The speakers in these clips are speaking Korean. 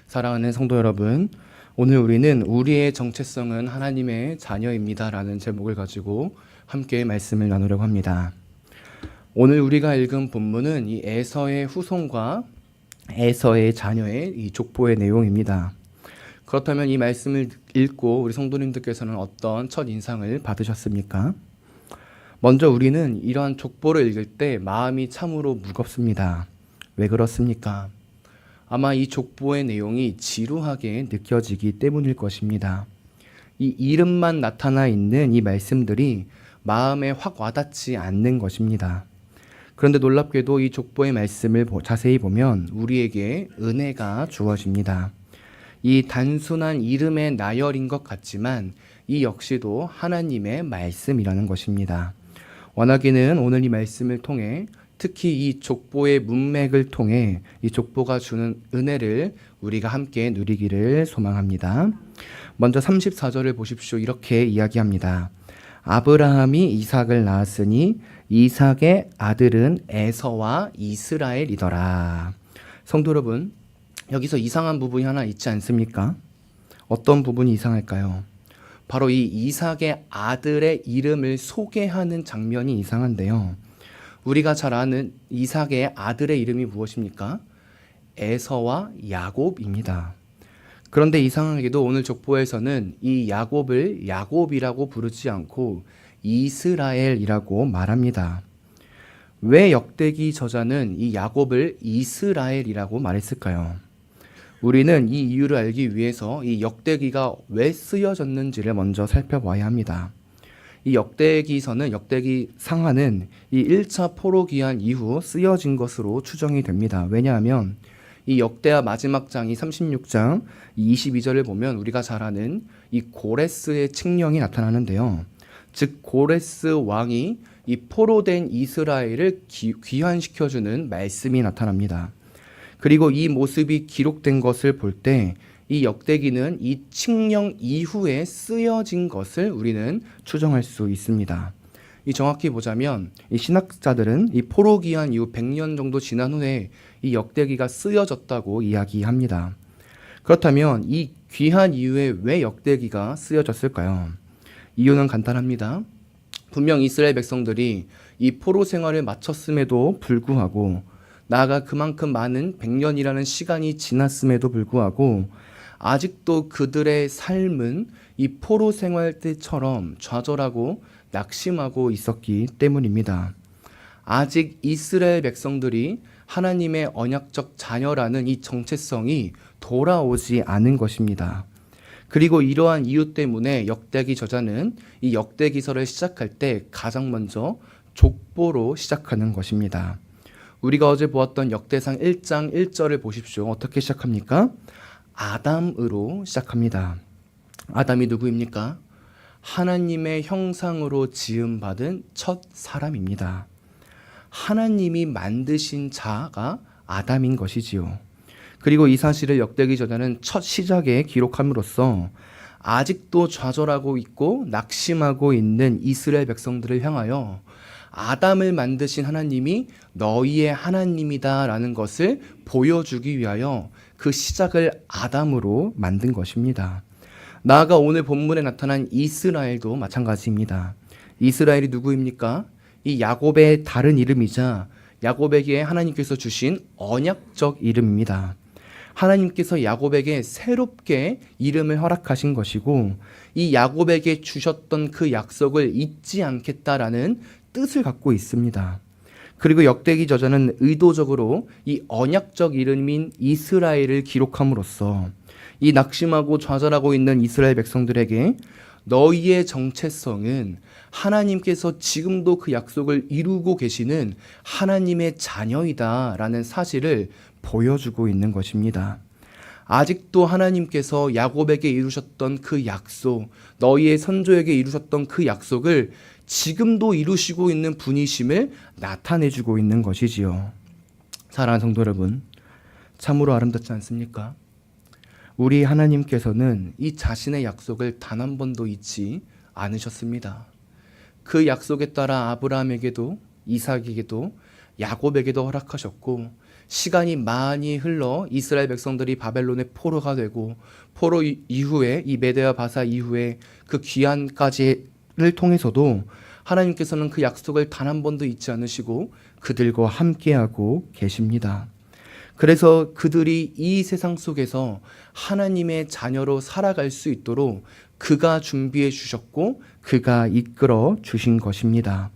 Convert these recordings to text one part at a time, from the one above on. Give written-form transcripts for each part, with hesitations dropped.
사랑하는 성도 여러분, 오늘 우리는 우리의 정체성은 하나님의 자녀입니다 라는 제목을 가지고 함께 말씀을 나누려고 합니다. 오늘 우리가 읽은 본문은 이 에서의 후손과 에서의 자녀의 이 족보의 내용입니다. 그렇다면 이 말씀을 읽고 우리 성도님들께서는 어떤 첫 인상을 받으셨습니까? 먼저 우리는 이러한 족보를 읽을 때 마음이 참으로 무겁습니다. 왜 그렇습니까? 아마 이 족보의 내용이 지루하게 느껴지기 때문일 것입니다. 이 이름만 나타나 있는 이 말씀들이 마음에 확 와닿지 않는 것입니다. 그런데 놀랍게도 이 족보의 말씀을 자세히 보면 우리에게 은혜가 주어집니다. 이 단순한 이름의 나열인 것 같지만 이 역시도 하나님의 말씀이라는 것입니다. 원하기는 오늘 이 말씀을 통해 특히 이 족보의 문맥을 통해 이 족보가 주는 은혜를 우리가 함께 누리기를 소망합니다. 먼저 34절을 보십시오. 이렇게 이야기합니다. 아브라함이 이삭을 낳았으니 이삭의 아들은 에서와 이스라엘이더라. 성도 여러분, 여기서 이상한 부분이 하나 있지 않습니까? 어떤 부분이 이상할까요? 바로 이 이삭의 아들의 이름을 소개하는 장면이 이상한데요. 우리가 잘 아는 이삭의 아들의 이름이 무엇입니까? 에서와 야곱입니다. 그런데 이상하게도 오늘 족보에서는 이 야곱을 야곱이라고 부르지 않고 이스라엘이라고 말합니다. 왜 역대기 저자는 이 야곱을 이스라엘이라고 말했을까요? 우리는 이 이유를 알기 위해서 이 역대기가 왜 쓰여졌는지를 먼저 살펴봐야 합니다. 이 역대기서는 역대기 상하는 이 1차 포로 기한 이후 쓰여진 것으로 추정이 됩니다. 왜냐하면 이 역대하 마지막 장이 36장 22절을 보면 우리가 잘 아는 이 고레스의 칙령이 나타나는데요. 즉 고레스 왕이 이 포로된 이스라엘을 귀환시켜주는 말씀이 나타납니다. 그리고 이 모습이 기록된 것을 볼 때 이 역대기는 이 칙령 이후에 쓰여진 것을 우리는 추정할 수 있습니다. 이 정확히 보자면 이 신학자들은 이 포로 기한 이후 100년 정도 지난 후에 이 역대기가 쓰여졌다고 이야기합니다. 그렇다면 이 귀한 이후에 왜 역대기가 쓰여졌을까요? 이유는 간단합니다. 분명 이스라엘 백성들이 이 포로 생활을 마쳤음에도 불구하고 나아가 그만큼 많은 100년이라는 시간이 지났음에도 불구하고 아직도 그들의 삶은 이 포로 생활 때처럼 좌절하고 낙심하고 있었기 때문입니다. 아직 이스라엘 백성들이 하나님의 언약적 자녀라는 이 정체성이 돌아오지 않은 것입니다. 그리고 이러한 이유 때문에 역대기 저자는 이 역대기서를 시작할 때 가장 먼저 족보로 시작하는 것입니다. 우리가 어제 보았던 역대상 1장 1절을 보십시오. 어떻게 시작합니까? 아담으로 시작합니다. 아담이 누구입니까? 하나님의 형상으로 지음받은 첫 사람입니다. 하나님이 만드신 자가 아담인 것이지요. 그리고 이 사실을 역대기 저자는 첫 시작에 기록함으로써 아직도 좌절하고 있고 낙심하고 있는 이스라엘 백성들을 향하여 아담을 만드신 하나님이 너희의 하나님이다 라는 것을 보여주기 위하여 그 시작을 아담으로 만든 것입니다. 나아가 오늘 본문에 나타난 이스라엘도 마찬가지입니다. 이스라엘이 누구입니까? 이 야곱의 다른 이름이자 야곱에게 하나님께서 주신 언약적 이름입니다. 하나님께서 야곱에게 새롭게 이름을 허락하신 것이고 이 야곱에게 주셨던 그 약속을 잊지 않겠다라는 뜻을 갖고 있습니다. 그리고 역대기 저자는 의도적으로 이 언약적 이름인 이스라엘을 기록함으로써 이 낙심하고 좌절하고 있는 이스라엘 백성들에게 너희의 정체성은 하나님께서 지금도 그 약속을 이루고 계시는 하나님의 자녀이다 라는 사실을 보여주고 있는 것입니다. 아직도 하나님께서 야곱에게 이루셨던 그 약속, 너희의 선조에게 이루셨던 그 약속을 지금도 이루시고 있는 분이심을 나타내주고 있는 것이지요. 사랑하는 성도 여러분, 참으로 아름답지 않습니까? 우리 하나님께서는 이 자신의 약속을 단 한 번도 잊지 않으셨습니다. 그 약속에 따라 아브라함에게도 이삭에게도 야곱에게도 허락하셨고, 시간이 많이 흘러 이스라엘 백성들이 바벨론의 포로가 되고, 포로 이후에 이 메대와 바사 이후에 그 귀환까지를 통해서도 하나님께서는 그 약속을 단 한 번도 잊지 않으시고 그들과 함께하고 계십니다. 그래서 그들이 이 세상 속에서 하나님의 자녀로 살아갈 수 있도록 그가 준비해 주셨고 그가 이끌어 주신 것입니다.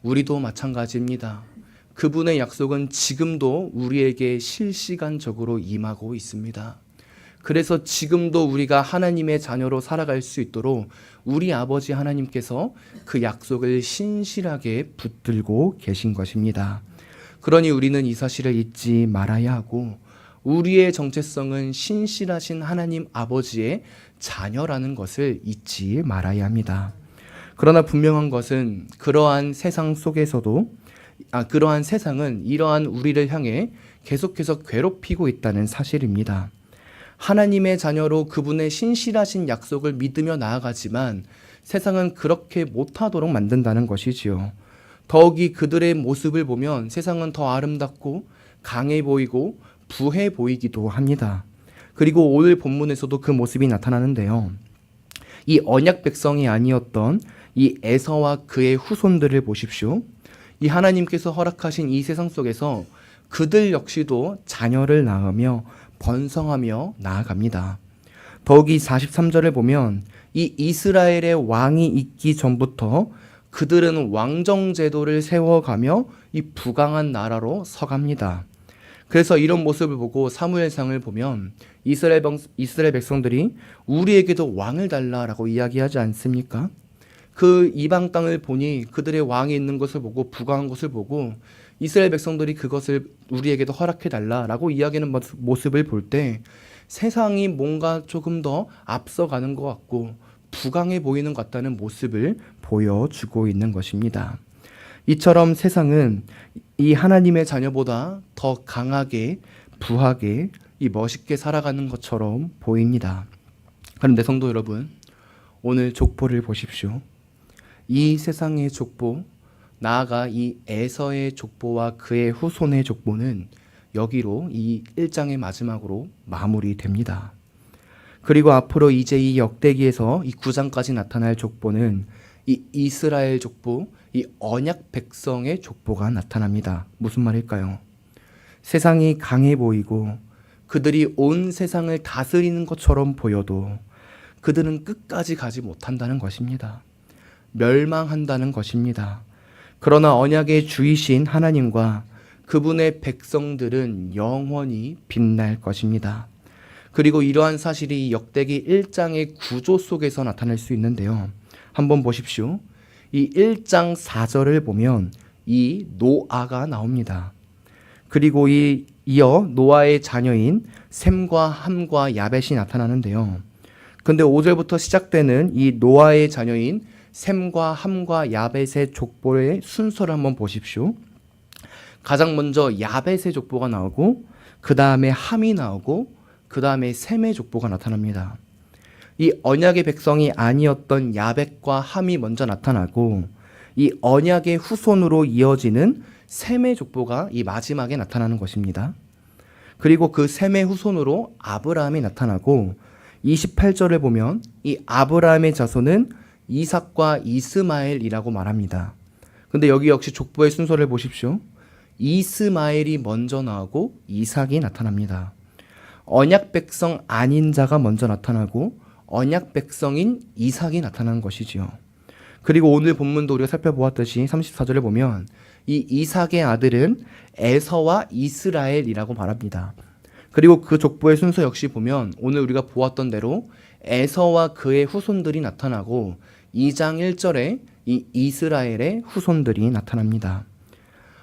우리도 마찬가지입니다. 그분의 약속은 지금도 우리에게 실시간적으로 임하고 있습니다. 그래서 지금도 우리가 하나님의 자녀로 살아갈 수 있도록 우리 아버지 하나님께서 그 약속을 신실하게 붙들고 계신 것입니다. 그러니 우리는 이 사실을 잊지 말아야 하고, 우리의 정체성은 신실하신 하나님 아버지의 자녀라는 것을 잊지 말아야 합니다. 그러나 분명한 것은 그러한 세상은 이러한 우리를 향해 계속해서 괴롭히고 있다는 사실입니다. 하나님의 자녀로 그분의 신실하신 약속을 믿으며 나아가지만 세상은 그렇게 못하도록 만든다는 것이지요. 더욱이 그들의 모습을 보면 세상은 더 아름답고 강해 보이고 부해 보이기도 합니다. 그리고 오늘 본문에서도 그 모습이 나타나는데요. 이 언약 백성이 아니었던 이 에서와 그의 후손들을 보십시오. 이 하나님께서 허락하신 이 세상 속에서 그들 역시도 자녀를 낳으며 번성하며 나아갑니다. 더욱이 43절을 보면 이 이스라엘의 왕이 있기 전부터 그들은 왕정제도를 세워가며 이 부강한 나라로 서갑니다. 그래서 이런 모습을 보고 사무엘상을 보면 이스라엘 백성들이 우리에게도 왕을 달라라고 이야기하지 않습니까? 그 이방 땅을 보니 그들의 왕이 있는 것을 보고 부강한 것을 보고 이스라엘 백성들이 그것을 우리에게도 허락해 달라라고 이야기하는 모습을 볼 때 세상이 뭔가 조금 더 앞서가는 것 같고 부강해 보이는 것 같다는 모습을 보여주고 있는 것입니다. 이처럼 세상은 이 하나님의 자녀보다 더 강하게 부하게 이 멋있게 살아가는 것처럼 보입니다. 그런데 성도 여러분, 오늘 족보를 보십시오. 이 세상의 족보, 나아가 이 에서의 족보와 그의 후손의 족보는 여기로 이 1장의 마지막으로 마무리됩니다. 그리고 앞으로 이제 이 역대기에서 이 9장까지 나타날 족보는 이 이스라엘 족보, 이 언약 백성의 족보가 나타납니다. 무슨 말일까요? 세상이 강해 보이고 그들이 온 세상을 다스리는 것처럼 보여도 그들은 끝까지 가지 못한다는 것입니다. 멸망한다는 것입니다. 그러나 언약의 주이신 하나님과 그분의 백성들은 영원히 빛날 것입니다. 그리고 이러한 사실이 역대기 1장의 구조 속에서 나타날 수 있는데요. 한번 보십시오. 이 1장 4절을 보면 이 노아가 나옵니다. 그리고 이어 노아의 자녀인 셈과 함과 야벳이 나타나는데요. 근데 5절부터 시작되는 이 노아의 자녀인 셈과 함과 야벳의 족보의 순서를 한번 보십시오. 가장 먼저 야벳의 족보가 나오고 그 다음에 함이 나오고 그 다음에 셈의 족보가 나타납니다. 이 언약의 백성이 아니었던 야벳과 함이 먼저 나타나고 이 언약의 후손으로 이어지는 셈의 족보가 이 마지막에 나타나는 것입니다. 그리고 그 셈의 후손으로 아브라함이 나타나고 28절을 보면 이 아브라함의 자손은 이삭과 이스마엘이라고 말합니다. 근데 여기 역시 족보의 순서를 보십시오. 이스마엘이 먼저 나오고 이삭이 나타납니다. 언약 백성 아닌 자가 먼저 나타나고 언약 백성인 이삭이 나타나는 것이지요. 그리고 오늘 본문도 우리가 살펴보았듯이 34절을 보면 이 이삭의 아들은 에서와 이스라엘이라고 말합니다. 그리고 그 족보의 순서 역시 보면 오늘 우리가 보았던 대로 에서와 그의 후손들이 나타나고 2장 1절에 이 이스라엘의 후손들이 나타납니다.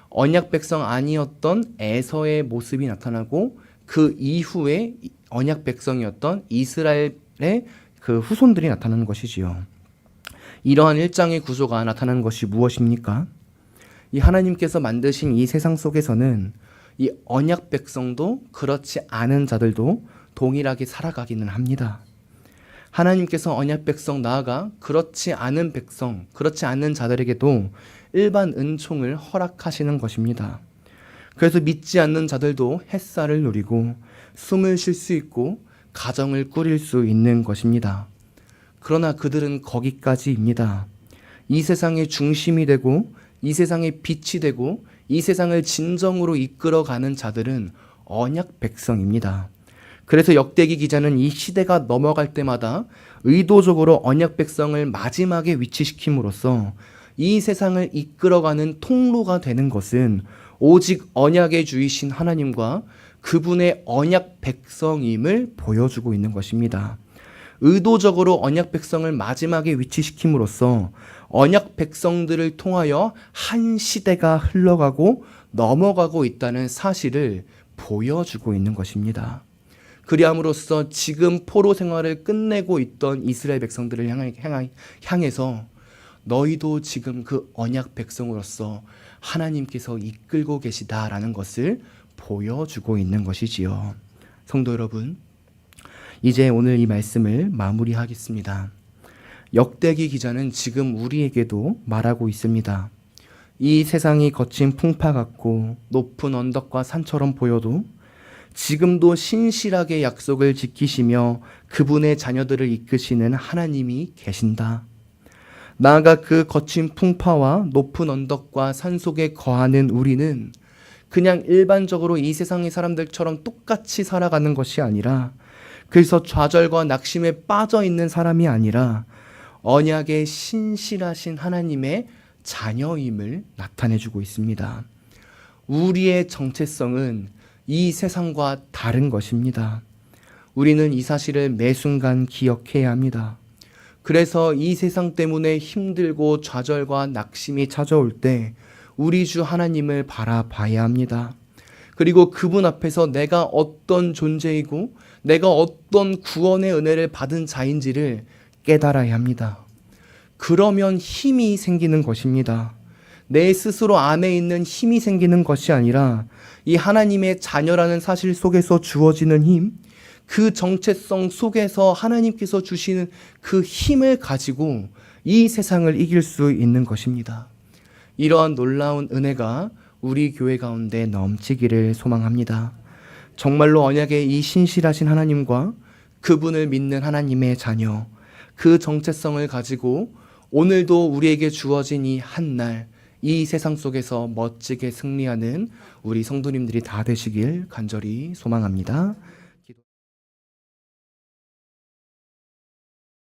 언약 백성 아니었던 에서의 모습이 나타나고 그 이후에 언약 백성이었던 이스라엘의 그 후손들이 나타나는 것이지요. 이러한 1장의 구조가 나타나는 것이 무엇입니까? 이 하나님께서 만드신 이 세상 속에서는 이 언약 백성도 그렇지 않은 자들도 동일하게 살아가기는 합니다. 하나님께서 언약 백성 나아가 그렇지 않은 백성, 그렇지 않은 자들에게도 일반 은총을 허락하시는 것입니다. 그래서 믿지 않는 자들도 햇살을 누리고 숨을 쉴 수 있고 가정을 꾸릴 수 있는 것입니다. 그러나 그들은 거기까지입니다. 이 세상의 중심이 되고 이 세상의 빛이 되고 이 세상을 진정으로 이끌어가는 자들은 언약 백성입니다. 그래서 역대기 기자는 이 시대가 넘어갈 때마다 의도적으로 언약 백성을 마지막에 위치시킴으로써 이 세상을 이끌어가는 통로가 되는 것은 오직 언약의 주이신 하나님과 그분의 언약 백성임을 보여주고 있는 것입니다. 의도적으로 언약 백성을 마지막에 위치시킴으로써 언약 백성들을 통하여 한 시대가 흘러가고 넘어가고 있다는 사실을 보여주고 있는 것입니다. 그리함으로써 지금 포로 생활을 끝내고 있던 이스라엘 백성들을 향해서 너희도 지금 그 언약 백성으로서 하나님께서 이끌고 계시다라는 것을 보여주고 있는 것이지요. 성도 여러분, 이제 오늘 이 말씀을 마무리하겠습니다. 역대기 기자는 지금 우리에게도 말하고 있습니다. 이 세상이 거친 풍파 같고 높은 언덕과 산처럼 보여도 지금도 신실하게 약속을 지키시며 그분의 자녀들을 이끄시는 하나님이 계신다. 나아가 그 거친 풍파와 높은 언덕과 산 속에 거하는 우리는 그냥 일반적으로 이 세상의 사람들처럼 똑같이 살아가는 것이 아니라, 그래서 좌절과 낙심에 빠져 있는 사람이 아니라 언약의 신실하신 하나님의 자녀임을 나타내주고 있습니다. 우리의 정체성은 이 세상과 다른 것입니다. 우리는 이 사실을 매 순간 기억해야 합니다. 그래서 이 세상 때문에 힘들고 좌절과 낙심이 찾아올 때 우리 주 하나님을 바라봐야 합니다. 그리고 그분 앞에서 내가 어떤 존재이고 내가 어떤 구원의 은혜를 받은 자인지를 깨달아야 합니다. 그러면 힘이 생기는 것입니다. 내 스스로 안에 있는 힘이 생기는 것이 아니라 이 하나님의 자녀라는 사실 속에서 주어지는 힘, 그 정체성 속에서 하나님께서 주시는 그 힘을 가지고 이 세상을 이길 수 있는 것입니다. 이러한 놀라운 은혜가 우리 교회 가운데 넘치기를 소망합니다. 정말로 언약의 이 신실하신 하나님과 그분을 믿는 하나님의 자녀, 그 정체성을 가지고 오늘도 우리에게 주어진 이 한날, 이 세상 속에서 멋지게 승리하는 우리 성도님들이 다 되시길 간절히 소망합니다.